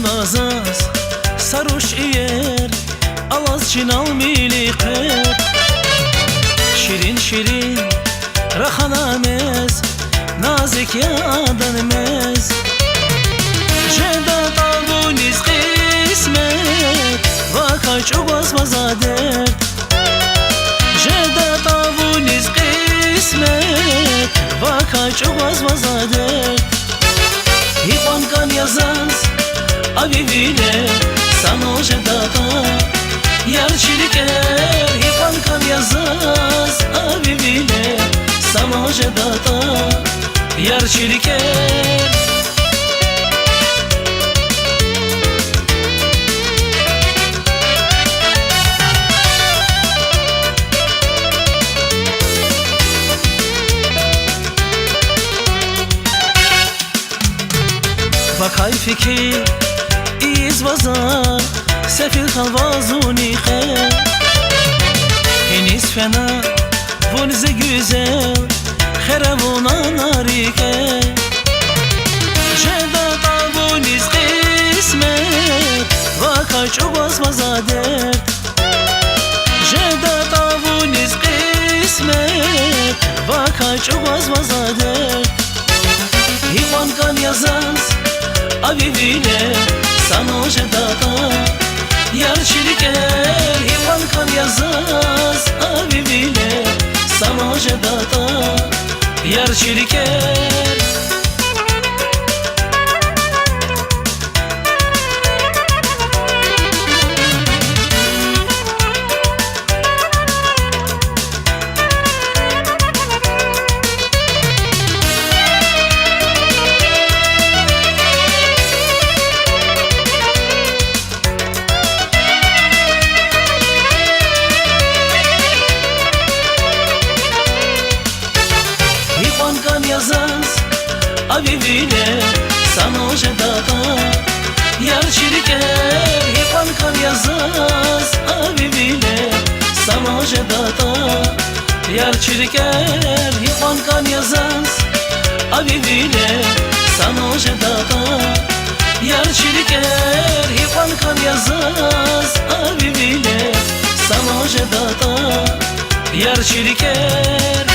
nazaz saruş iyer alaz çinal miliqer şirin şirin rahanamez nazik yadanmez jeda tavuniz kısmet vaka çubazmaza dert jeda tavuniz kısmet vaka çubazmaza dert hipankan yazans avivile sanoje data yarçiliker hipankan yazans avivile sanoje data yarçiliker vakay fikir iz vazar sefil kalvazuni khe heniz fena vunize güzel kheravuna narike jeda tavuniz kısmet vakay çubazmaza dert jeda tavuniz kısmet vakay çubazmaza dert hipankan yazans avivile sanoje data yarçiliker hipankan yazans avivile sanoje data yarçiliker yazans avivile sanoje data yarçiliker hipankan yazans avivile sanoje data yarçiliker hipankan yazans avivile sanoje data yarçiliker hipankan yazans avivile sanoje data yarçiliker